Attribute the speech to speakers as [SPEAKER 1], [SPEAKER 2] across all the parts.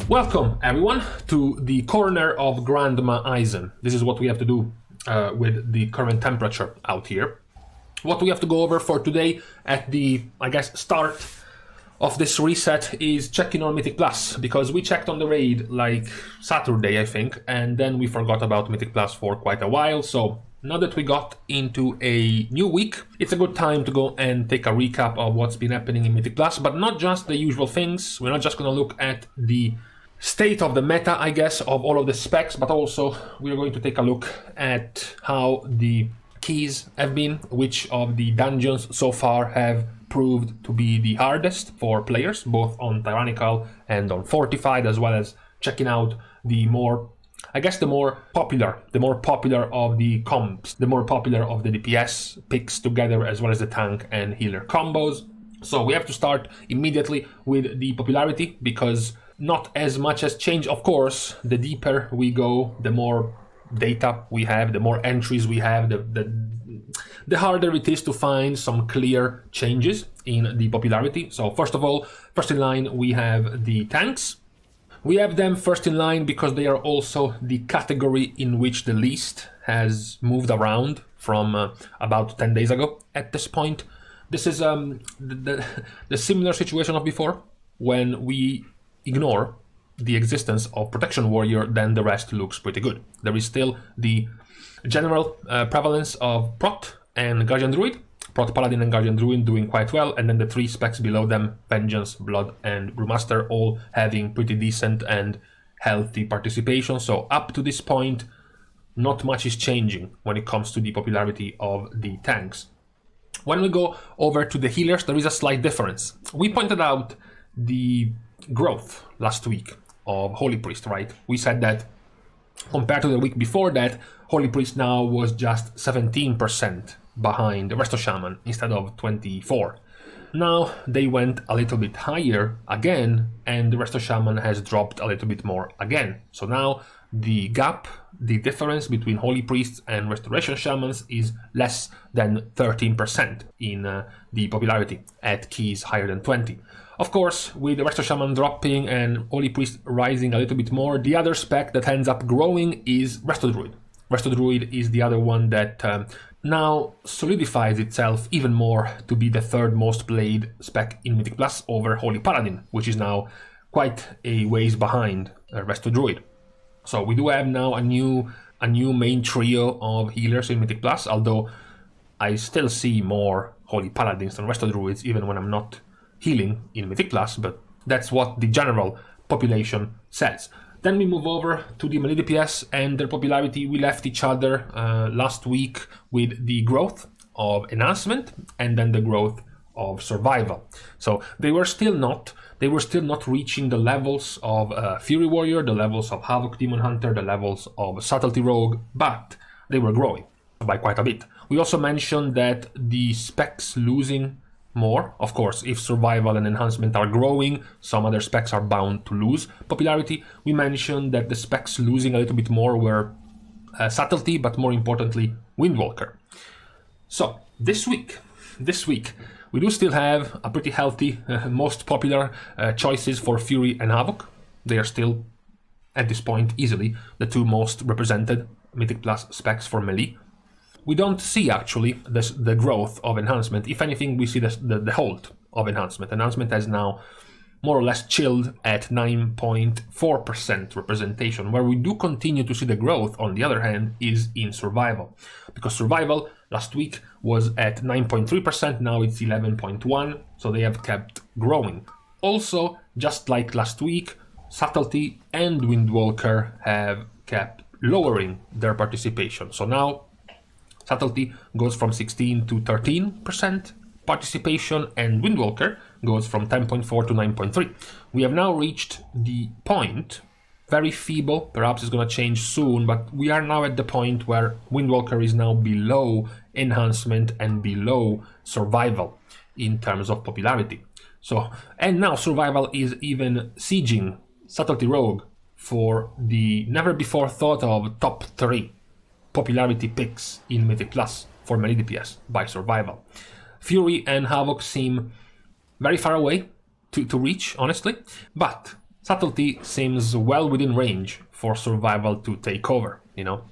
[SPEAKER 1] Welcome everyone to the corner of Grandma Izen. This is what we have to do with the current temperature out here. What we have to go over for today at the, start of this reset is checking on Mythic Plus, because we checked on the raid like Saturday, I think, and then we forgot about Mythic Plus for quite a while. So now that we got into a new week, it's a good time to go and take a recap of what's been happening in Mythic Plus, but not just the usual things. We're not just going to look at the state of the meta, I guess, of all of the specs, but also we're going to take a look at how the keys have been, which of the dungeons so far have proved to be the hardest for players, both on Tyrannical and on Fortified, as well as checking out the more popular of the comps, the more popular of the DPS picks together, as well as the tank and healer combos. So we have to start immediately with the popularity, because not as much has changed. Of course, the deeper we go, the more data we have, the more entries we have, the harder it is to find some clear changes in the popularity. So first of all, first in line, we have the tanks. We have them first in line because they are also the category in which the least has moved around from about 10 days ago at this point. This is the similar situation of before. When we ignore the existence of Protection Warrior, then the rest looks pretty good. There is still the general prevalence of Prot and Guardian Druid, Prot Paladin and Guardian Druid doing quite well, and then the three specs below them, Vengeance, Blood and Brewmaster, all having pretty decent and healthy participation. So up to this point, not much is changing when it comes to the popularity of the tanks. When we go over to the healers, there is a slight difference. We pointed out the growth last week of Holy Priest, right? We said that compared to the week before that, Holy Priest now was just 17% behind the Resto Shaman instead of 24. Now they went a little bit higher again, and the Resto Shaman has dropped a little bit more again. So now the gap, the difference between Holy Priests and Restoration Shamans is less than 13% in the popularity at keys higher than 20. Of course, with the Resto Shaman dropping and Holy Priest rising a little bit more, the other spec that ends up growing is Resto Druid. Resto Druid is the other one that now solidifies itself even more to be the third most played spec in Mythic Plus over Holy Paladin, which is now quite a ways behind Resto Druid. So we do have now a new main trio of healers in Mythic Plus, although I still see more Holy Paladins than Resto Druids even when I'm not healing in Mythic Plus, but that's what the general population says. Then we move over to the melee DPS and their popularity. We left each other last week with the growth of enhancement and then the growth of survival. So they were still not reaching the levels of Fury Warrior, the levels of Havoc Demon Hunter, the levels of Subtlety Rogue, but they were growing by quite a bit. We also mentioned that the specs losing more. Of course, if survival and enhancement are growing, some other specs are bound to lose popularity. We mentioned that the specs losing a little bit more were subtlety, but more importantly, Windwalker. So this week, we do still have a pretty healthy, most popular choices for Fury and Havoc. They are still, at this point, easily the two most represented Mythic Plus specs for melee. We don't see actually the growth of enhancement. If anything, we see the hold of enhancement. Enhancement has now more or less chilled at 9.4% representation. Where we do continue to see the growth, on the other hand, is in survival. Because survival last week was at 9.3%, now it's 11.1%, so they have kept growing. Also, just like last week, Subtlety and Windwalker have kept lowering their participation. So now Subtlety goes from 16 to 13% participation, and Windwalker goes from 10.4 to 9.3. We have now reached the point, very feeble, perhaps it's going to change soon, but we are now at the point where Windwalker is now below enhancement and below survival in terms of popularity. So, and now survival is even sieging Subtlety Rogue for the never before thought of top 3 popularity picks in Mythic Plus for melee DPS by survival. Fury and Havoc seem very far away to reach, honestly, but Subtlety seems well within range for survival to take over, you know.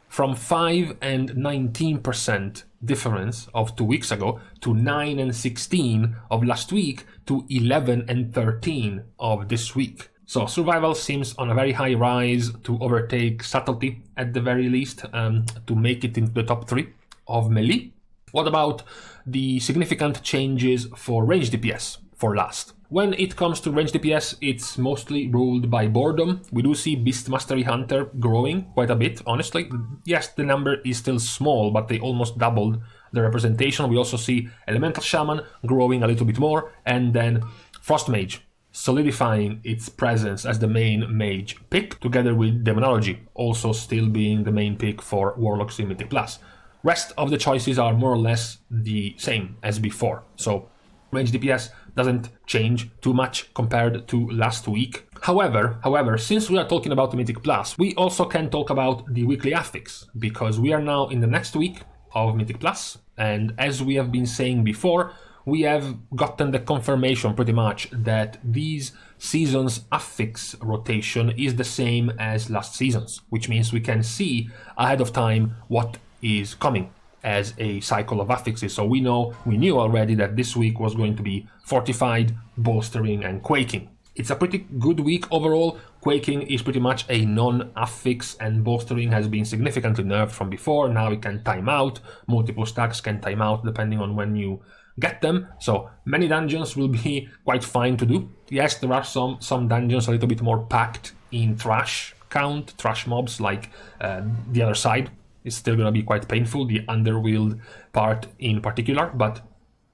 [SPEAKER 1] From 5 and 19% difference of 2 weeks ago to 9 and 16 of last week to 11 and 13 of this week. So survival seems on a very high rise to overtake subtlety at the very least, to make it into the top 3 of melee. What about the significant changes for range DPS for last? When it comes to range DPS, it's mostly ruled by boredom. We do see Beast Mastery Hunter growing quite a bit, honestly. Yes, the number is still small, but they almost doubled the representation. We also see Elemental Shaman growing a little bit more, and then Frost Mage solidifying its presence as the main mage pick, together with Demonology also still being the main pick for Warlocks in Mythic Plus. Rest of the choices are more or less the same as before, so range DPS doesn't change too much compared to last week. However, since we are talking about Mythic Plus, we also can talk about the weekly affix, because we are now in the next week of Mythic Plus, and as we have been saying before, we have gotten the confirmation pretty much that these seasons' affix rotation is the same as last season's, which means we can see ahead of time what is coming as a cycle of affixes. So we knew already that this week was going to be Fortified, Bolstering, and Quaking. It's a pretty good week overall. Quaking is pretty much a non-affix, and Bolstering has been significantly nerfed from before. Now it can time out. Multiple stacks can time out depending on when you get them. So many dungeons will be quite fine to do. Yes, there are some dungeons a little bit more packed in trash count, trash mobs, like the other side. It's still going to be quite painful, the Underworld part in particular, but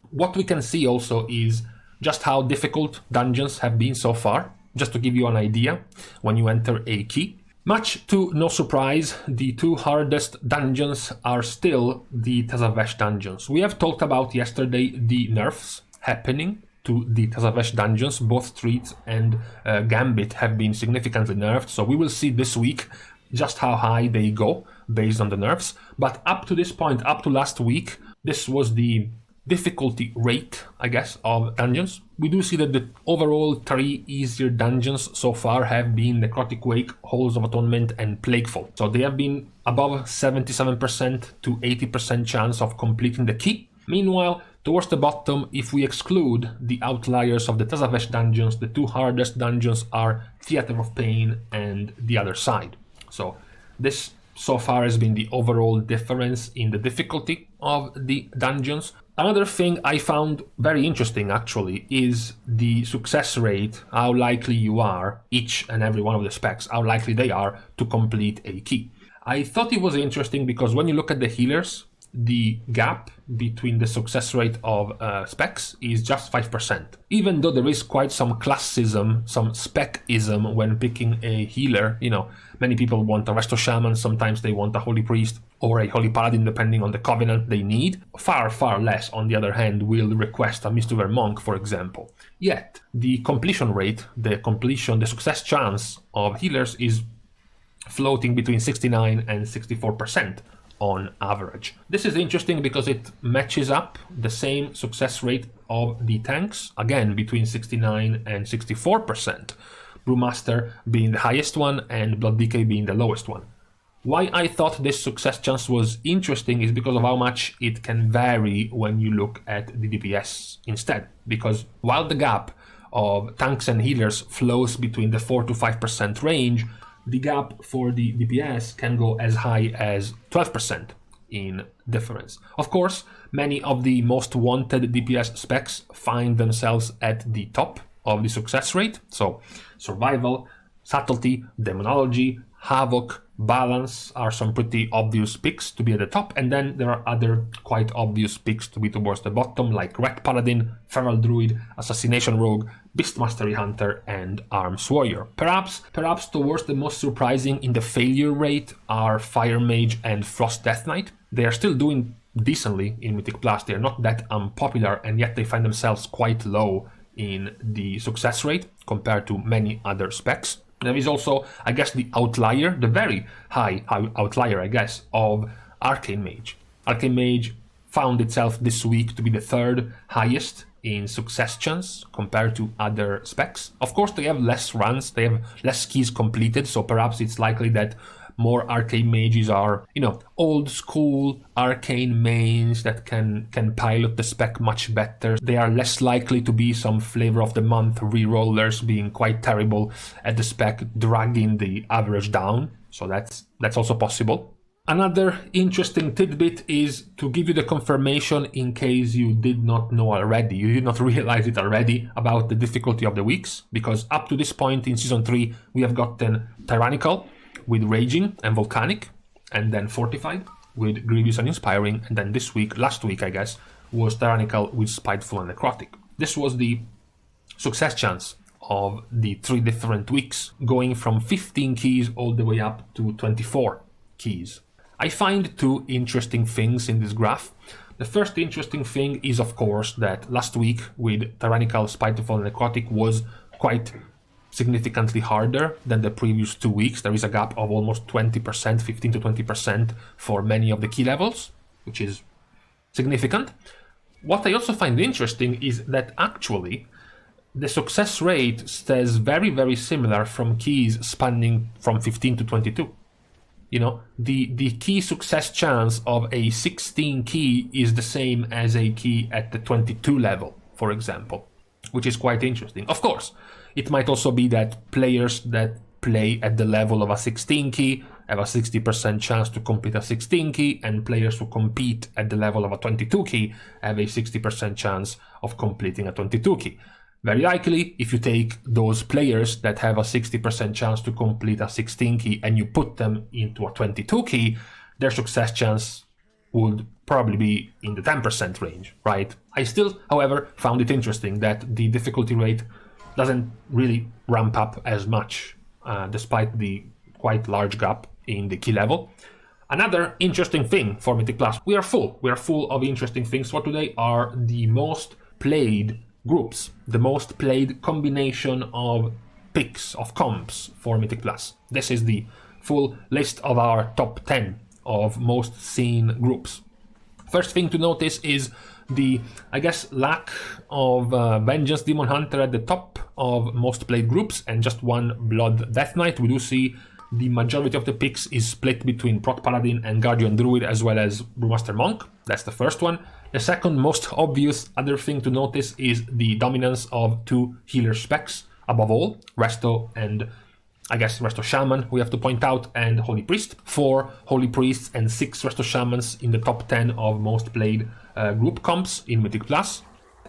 [SPEAKER 1] what we can see also is just how difficult dungeons have been so far. Just to give you an idea, when you enter a key, much to no surprise, the 2 hardest dungeons are still the Tazavesh dungeons. We have talked about yesterday the nerfs happening to the Tazavesh dungeons. Both Street and Gambit have been significantly nerfed, so we will see this week just how high they go based on the nerfs. But up to this point, up to last week, this was the difficulty rate, I guess, of dungeons. We do see that the overall 3 easier dungeons so far have been Necrotic Wake, Halls of Atonement, and Plagueful. So they have been above 77% to 80% chance of completing the key. Meanwhile, towards the bottom, if we exclude the outliers of the Tazavesh dungeons, the 2 hardest dungeons are Theater of Pain and The Other Side. So this so far has been the overall difference in the difficulty of the dungeons. Another thing I found very interesting actually is the success rate, how likely you are, each and every one of the specs, how likely they are to complete a key. I thought it was interesting because when you look at the healers, the gap between the success rate of specs is just 5%. Even though there is quite some classism, some spec-ism when picking a healer, you know, many people want a Resto Shaman, sometimes they want a Holy Priest or a Holy Paladin depending on the covenant they need. Far less, on the other hand, will request a Mistweaver Monk, for example. Yet, the completion rate, the success chance of healers is floating between 69 and 64%. On average. This is interesting because it matches up the same success rate of the tanks, again between 69 and 64%, Brewmaster being the highest one and Blood Decay being the lowest one. Why I thought this success chance was interesting is because of how much it can vary when you look at the DPS instead, because while the gap of tanks and healers flows between the 4 to 5% range, the gap for the DPS can go as high as 12% in difference. Of course, many of the most wanted DPS specs find themselves at the top of the success rate. So Survival, Subtlety, Demonology, Havoc, Balance are some pretty obvious picks to be at the top, and then there are other quite obvious picks to be towards the bottom, like Red Paladin, Feral Druid, Assassination Rogue, Beast Mastery Hunter, and Arms Warrior. Perhaps towards the most surprising in the failure rate are Fire Mage and Frost Death Knight. They are still doing decently in Mythic Plus. They are not that unpopular, and yet they find themselves quite low in the success rate compared to many other specs. There is also, I guess, the outlier, the very high outlier, I guess, of Arcane Mage. Arcane Mage found itself this week to be the 3rd highest in success chance compared to other specs. Of course, they have less runs, they have less keys completed, so perhaps it's likely that more arcane mages are, you know, old school arcane mains that can pilot the spec much better. They are less likely to be some flavor of the month rerollers being quite terrible at the spec, dragging the average down. So that's also possible. Another interesting tidbit is to give you the confirmation in case you did not know already, you did not realize it already, about the difficulty of the weeks, because up to this point in Season 3 we have gotten Tyrannical with Raging and Volcanic, and then Fortified with Grievous and Inspiring, and then this week, last week I guess, was Tyrannical with Spiteful and Necrotic. This was the success chance of the 3 different weeks, going from 15 keys all the way up to 24 keys. I find 2 interesting things in this graph. The first interesting thing is, of course, that last week with Tyrannical, Spiteful and Necrotic was quite significantly harder than the previous 2 weeks. There is a gap of almost 20%, 15 to 20% for many of the key levels, which is significant. What I also find interesting is that actually the success rate stays very, very similar from keys spanning from 15 to 22. You know, the key success chance of a 16 key is the same as a key at the 22 level, for example, which is quite interesting. Of course, it might also be that players that play at the level of a 16 key have a 60% chance to complete a 16 key, and players who compete at the level of a 22 key have a 60% chance of completing a 22 key. Very likely, if you take those players that have a 60% chance to complete a 16 key and you put them into a 22 key, their success chance would probably be in the 10% range, right? I still, however, found it interesting that the difficulty rate doesn't really ramp up as much, despite the quite large gap in the key level. Another interesting thing for Mythic Plus, we are full of interesting things for today, are the most played groups, the most played combination of picks, of comps for Mythic Plus. This is the full list of our top 10 of most seen groups. First thing to notice is the, I guess, lack of Vengeance Demon Hunter at the top of most played groups and just one Blood Death Knight. We do see the majority of the picks is split between Proc Paladin and Guardian Druid as well as Brewmaster Monk. That's the first one. The second most obvious other thing to notice is the dominance of 2 healer specs, above all, Resto and I guess Resto Shaman, we have to point out, and Holy Priest. 4 Holy Priests and 6 Resto Shamans in the top 10 of most played group comps in Mythic Plus.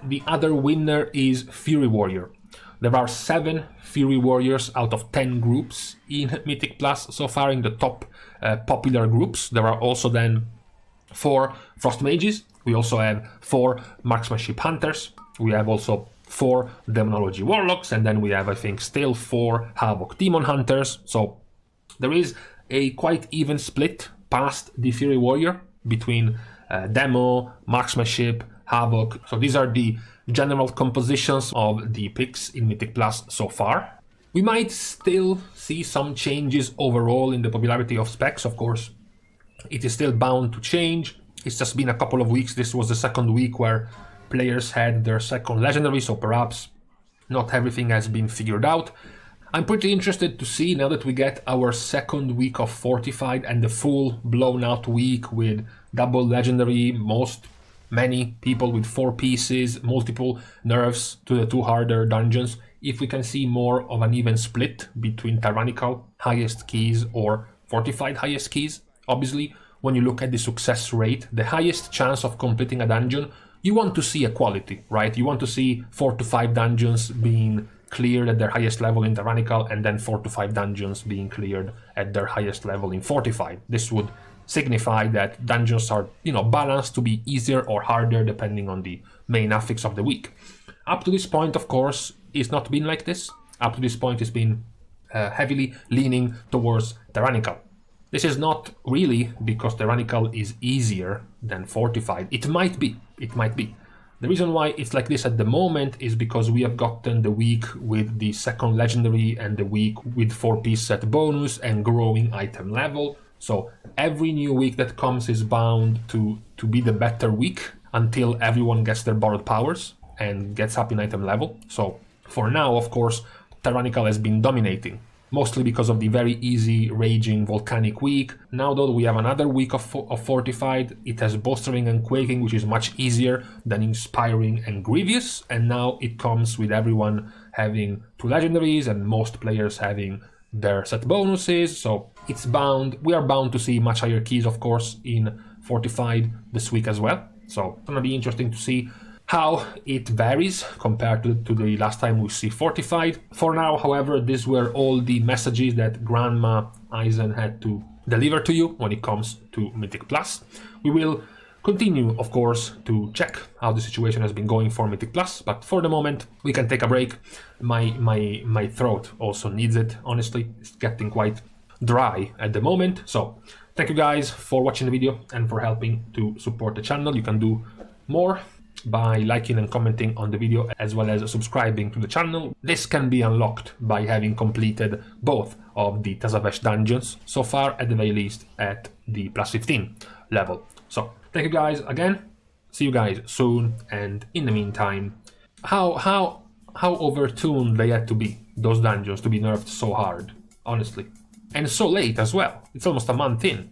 [SPEAKER 1] The other winner is Fury Warrior. There are 7 Fury Warriors out of 10 groups in Mythic Plus so far in the top popular groups. There are also then 4 Frost Mages. We also have 4 Marksmanship Hunters. We have also 4 Demonology Warlocks, and then we have, I think, still 4 Havoc Demon Hunters. So there is a quite even split past the Fury Warrior between Demo, Marksmanship, Havoc. So these are the general compositions of the picks in Mythic Plus so far. We might still see some changes overall in the popularity of specs, of course. It is still bound to change. It's just been a couple of weeks. This was the second week where players had their second legendary, so perhaps not everything has been figured out. I'm pretty interested to see, now that we get our second week of Fortified and the full blown out week with double legendary, many people with 4 pieces, multiple nerfs to the 2 harder dungeons, if we can see more of an even split between Tyrannical highest keys or Fortified highest keys. Obviously, when you look at the success rate, the highest chance of completing a dungeon, you want to see equality, right? You want to see 4 to 5 dungeons being cleared at their highest level in Tyrannical, and then 4 to 5 dungeons being cleared at their highest level in Fortified. This would signify that dungeons are, balanced to be easier or harder depending on the main affix of the week. Up to this point, of course, it's not been like this. Up to this point, it's been heavily leaning towards Tyrannical. This is not really because Tyrannical is easier than Fortified. It might be. The reason why it's like this at the moment is because we have gotten the week with the second legendary and the week with 4-piece set bonus and growing item level. So every new week that comes is bound to be the better week until everyone gets their borrowed powers. and gets up in item level. So for now, of course, Tyrannical has been dominating, mostly because of the very easy Raging Volcanic week. Now though we have another week of Fortified, it has Bolstering and Quaking, which is much easier than Inspiring and Grievous, and now it comes with everyone having 2 legendaries and most players having their set bonuses, so we are bound to see much higher keys, of course, in Fortified this week as well. So it's gonna be interesting to see how it varies compared to the last time we see Fortified. For now, however, these were all the messages that Grandma Izen had to deliver to you when it comes to Mythic Plus. We will continue, of course, to check how the situation has been going for Mythic Plus, but for the moment we can take a break. My throat also needs it, honestly. It's getting quite dry at the moment. So thank you guys for watching the video and for helping to support the channel. You can do more by liking and commenting on the video, as well as subscribing to the channel. This can be unlocked by having completed both of the Tazavesh dungeons so far, at the very least at the plus 15 level. So thank you guys again, see you guys soon, and in the meantime, how overtuned they had to be, those dungeons, to be nerfed so hard, honestly. And so late as well, it's almost a month in.